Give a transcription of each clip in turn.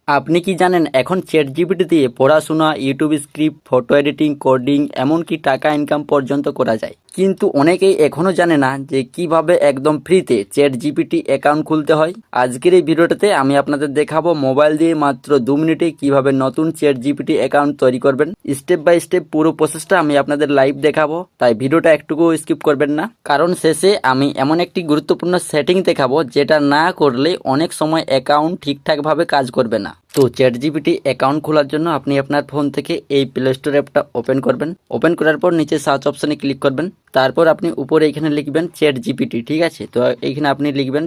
আপনি কি জানেন এখন চ্যাটজিপিটি দিয়ে পড়াশোনা, YouTube script, photo editing, coding এমনকি টাকা ইনকাম পর্যন্ত করা যায়। কিন্তু অনেকেই এখনও জানে না যে কিভাবে একদম ফ্রিতে চ্যাটজিপিটি অ্যাকাউন্ট খুলতে হয়। আজকের এই ভিডিওটাতে আমি আপনাদের দেখাবো মোবাইল দিয়ে মাত্র 2 মিনিটে কিভাবে নতুন চ্যাটজিপিটি অ্যাকাউন্ট তৈরি করবেন। স্টেপ বাই স্টেপ পুরো প্রসেসটা আমি আপনাদের লাইভ দেখাবো, তাই ভিডিওটা একটুকু স্কিপ করবেন না, কারণ শেষে আমি এমন একটি গুরুত্বপূর্ণ সেটিং দেখাবো যেটা না করলে অনেক সময় অ্যাকাউন্ট ঠিকঠাকভাবে কাজ করবে না। তো চ্যাটজিপিটি অ্যাকাউন্ট খোলার জন্য আপনি আপনার ফোন থেকে এই প্লে স্টোর অ্যাপটা ওপেন করবেন। ওপেন করার পর নিচে সার্চ অপশানে ক্লিক করবেন। তারপর আপনি উপরে এখানে লিখবেন চ্যাটজিপিটি, ঠিক আছে। তো এইখানে আপনি লিখবেন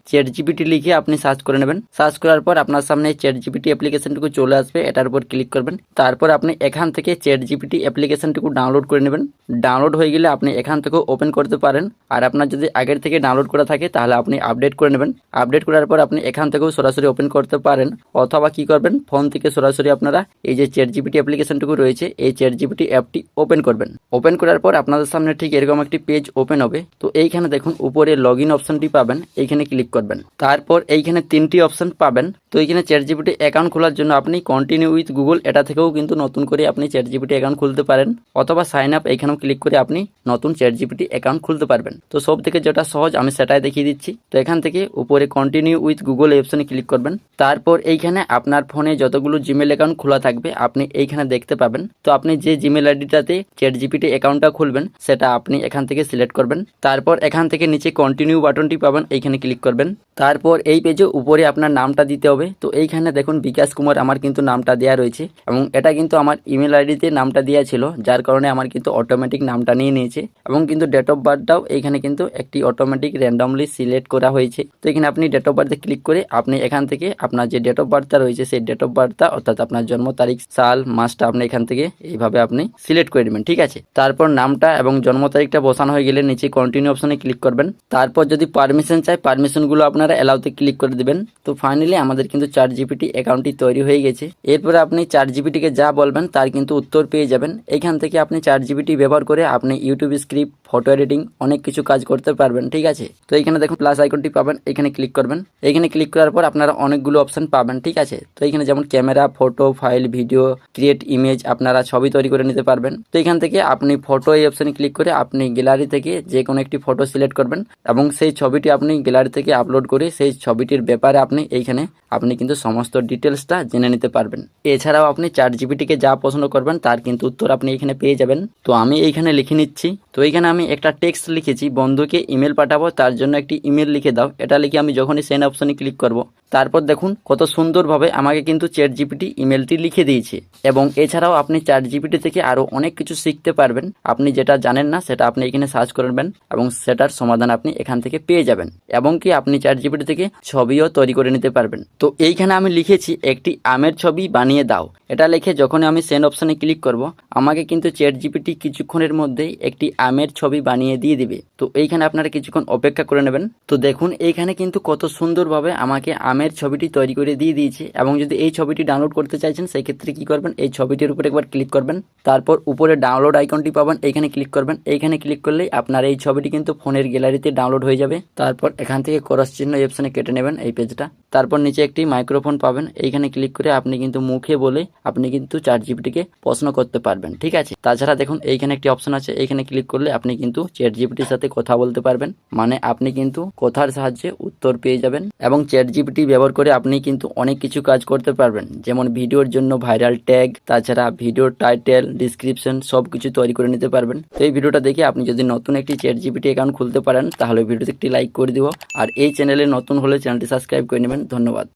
চ্যাটজিপিটি লিখে আপনি সার্চ করে নেবেন। সার্চ করার পর আপনার সামনে চ্যাটজিপিটি অ্যাপ্লিকেশনটুকু চলে আসবে, এটার উপর ক্লিক করবেন। তারপর আপনি এখান থেকে চ্যাটজিপিটি অ্যাপ্লিকেশনটুকু ডাউনলোড করে নেবেন। ডাউনলোড হয়ে গেলে আপনি এখান থেকেও ওপেন করতে পারেন, আর আপনার যদি আগের থেকে ডাউনলোড করা থাকে তাহলে আপনি আপডেট করে নেবেন। আপডেট করার পর আপনি এখান থেকেও সরাসরি ওপেন করতে পারেন, অথবা কি করবেন ফোন থেকে সরাসরি আপনারা এই যে চ্যাটজিপিটি অ্যাপ্লিকেশনটুকু রয়েছে এই চ্যাটজিপিটি অ্যাপটি ওপেন করবেন। ওপেন করার পর আপনাদের সামনে ঠিক এরকম একটি পেজ ওপেন হবে। তো এইখানে দেখুন উপরে লগ ইন অপশনটি পাবেন, এইখানে ক্লিক করবেন। তারপর এইখানে 3টি অপশন পাবেন। তো এইখানে চ্যাটজিপিটি অ্যাকাউন্ট খোলার জন্য আপনি কন্টিনিউ উইথ গুগল এটা থেকেও কিন্তু নতুন করে আপনি চ্যাটজিপিটি অ্যাকাউন্ট খুলতে পারেন, অথবা সাইন আপ এইখানেও ক্লিক করে আপনি নতুন চ্যাটজিপিটি অ্যাকাউন্ট খুলতে পারবেন। তো সব থেকে যেটা সহজ আমি সেটাই দেখিয়ে দিচ্ছি। তো এখান থেকে উপরে কন্টিনিউ উইথ গুগল এই অপশনে ক্লিক করবেন। তারপর এইখানে আপনার ফোনে যতগুলো জিমেল অ্যাকাউন্ট খোলা থাকবে আপনি এইখানে দেখতে পাবেন। তো আপনি যে জিমেল আইডিটাতে চ্যাটজিপিটি অ্যাকাউন্টটা খুলবেন সেটা আপনি এখান থেকে সিলেক্ট করবেন। তারপর এখান থেকে নিচে কন্টিনিউ বাটনটি পাবেন, এইখানে ক্লিক করবেন। তারপর এই পেজে উপরে আপনার নামটা দিতে হবে। তো এইখানে দেখুন বিকাশ কুমার আমার কিন্তু নামটা দেওয়া রয়েছে, এবং এটা কিন্তু আমার ইমেল আইডিতে নামটা দেওয়া ছিল, যার কারণে আমার কিন্তু অটোমেটিক নামটা নিয়ে নিয়েছে। এবং কিন্তু ডেট অফ বার্থটাও এইখানে কিন্তু একটি অটোমেটিক র্যান্ডমলি সিলেক্ট করা হয়েছে। তো এখানে আপনি ডেট অফ বার্থে ক্লিক করে আপনি এখান থেকে আপনার যে ডেট অফ বার্থটা রয়েছে সেই ডেট অফ বার্থটা অর্থাৎ আপনার জন্ম তারিখ, সাল, মাসটা আপনি এখান থেকে এইভাবে আপনি সিলেক্ট করে নেবেন, ঠিক আছে। তারপর নামটা এবং জন্ম তারিখটা বসানো হয়ে গেলে নিচে কন্টিনিউ অপশনে ক্লিক করবেন। তারপর যদি পারমিশন চাই পারমিশনগুলো আপনারা অ্যালাউতে ক্লিক করে দেবেন। তো ফাইনালি আমাদের কিন্তু চ্যাটজিপিটি অ্যাকাউন্টটি তৈরি হয়ে গেছে। এরপরে আপনি চ্যাটজিপিটিকে যা বলবেন তার কিন্তু উত্তর পেয়ে যাবেন। এখান থেকে আপনি চ্যাটজিপিটি ব্যবহার করে আপনি ইউটিউব স্ক্রিপ্ট, ফটো এডিটিং অনেক কিছু কাজ করতে পারবেন, ঠিক আছে। তো এখানে দেখুন প্লাস আইকনটি পাবেন, এখানে ক্লিক করবেন। এখানে ক্লিক করার পর আপনারা অনেকগুলো অপশন পাবেন, ঠিক আছে। তো এখানে যেমন camera, photo, file, video, create image আপনারা ছবি তৈরি করে নিতে পারবেন। তো এখান থেকে আপনি ফটো এই অপশনে ক্লিক করে আপনি গ্যালারি থেকে যে কোনো একটি ফটো সিলেক্ট করবেন এবং সেই ছবিটি আপনি গ্যালারি থেকে আপলোড করে সেই ছবিটির ব্যাপারে আপনি এইখানে আপনি কিন্তু সমস্ত ডিটেলসটা জেনে নিতে পারবেন। এছাড়াও আপনি চ্যাটজিপিটিকে যা পছন্দ করবেন তার কিন্তু উত্তর আপনি এখানে পেয়ে যাবেন। তো আমি এইখানে লিখে নিচ্ছি। তো এইখানে আমি একটা টেক্সট লিখেছি, বন্ধুকে ইমেল পাঠাবো তার জন্য একটি ইমেল লিখে দাও। এটা লিখে আমি যখনই সেন্ড অপশনে ক্লিক করব, তারপর দেখুন কত সুন্দরভাবে আমাকে কিন্তু চ্যাটজিপিটি ইমেলটি লিখে দিয়েছে। এবং এছাড়াও আপনি চ্যাটজিপিটি থেকে আরও অনেক কিছু শিখতে পারবেন। আপনি যেটা জানেন না সেটা আপনি এখানে সার্চ করবেন এবং সেটার সমাধান আপনি এখান থেকে পেয়ে যাবেন। এবং কি আপনি চ্যাটজিপিটি থেকে ছবিও তৈরি করে নিতে পারবেন। তো এইখানে আমি লিখেছি একটি আমের ছবি বানিয়ে দাও। এটা লিখে যখন আমি সেন্ড অপশনে ক্লিক করব আমাকে কিন্তু চ্যাটজিপিটি কিছুক্ষণের মধ্যেই একটি আমের ছবি বানিয়ে দিয়ে দিবে। তো এইখানে আপনারা কিছুক্ষণ অপেক্ষা করে নেবেন। তো দেখুন এইখানে কিন্তু কত সুন্দরভাবে আমাকে আমের ছবিটি তৈরি করে দিয়ে দিয়েছে। এবং যদি এই ছবিটি ডাউনলোড করতে চাইছেন সেই ক্ষেত্রে কি করবেন, এই ছবিটির উপর একবার ক্লিক করবেন। তারপর উপরে ডাউনলোড আইকনটি পাবেন, এইখানে ক্লিক করবেন। এইখানে ক্লিক করলেই আপনার এই ছবিটি কিন্তু ফোনের গ্যালারিতে ডাউনলোড হয়ে যাবে। তারপর এখান থেকে ক্রস চিহ্ন এই অপশনে কেটে নেবেন এই পেজটা। তারপর নিচে একটি মাইক্রোফোন পাবেন, এইখানে ক্লিক করে আপনি কিন্তু মুখে বলে আপনি কিন্তু চ্যাটজিপিটিকে প্রশ্ন করতে পারবেন, ঠিক আছে। তাছাড়া দেখুন এইখানে একটি অপশন আছে, এইখানে ক্লিক করলে আপনি কিন্তু চ্যাটজিপিটির সাথে কথা বলতে পারবেন, মানে আপনি কিন্তু কথার সাহায্যে উত্তর পেয়ে যাবেন। এবং চ্যাটজিপিটি ব্যবহার করে আপনি কিন্তু অনেক কিছু কাজ করতে পারবেন, যেমন ভিডিওর জন্য ভাইরাল ট্যাগ, তাছাড়া ভিডিওর টাইটেল, ডিসক্রিপশন সব কিছু তৈরি করে নিতে পারবেন। তো এই ভিডিওটা দেখে আপনি যদি নতুন একটি চ্যাটজিপিটি অ্যাকাউন্ট খুলতে পারেন তাহলে ভিডিওতে একটি লাইক করে দিব। আর এই চ্যানেলে নতুন হলে চ্যানেলটি সাবস্ক্রাইব করে নেবেন। ধন্যবাদ।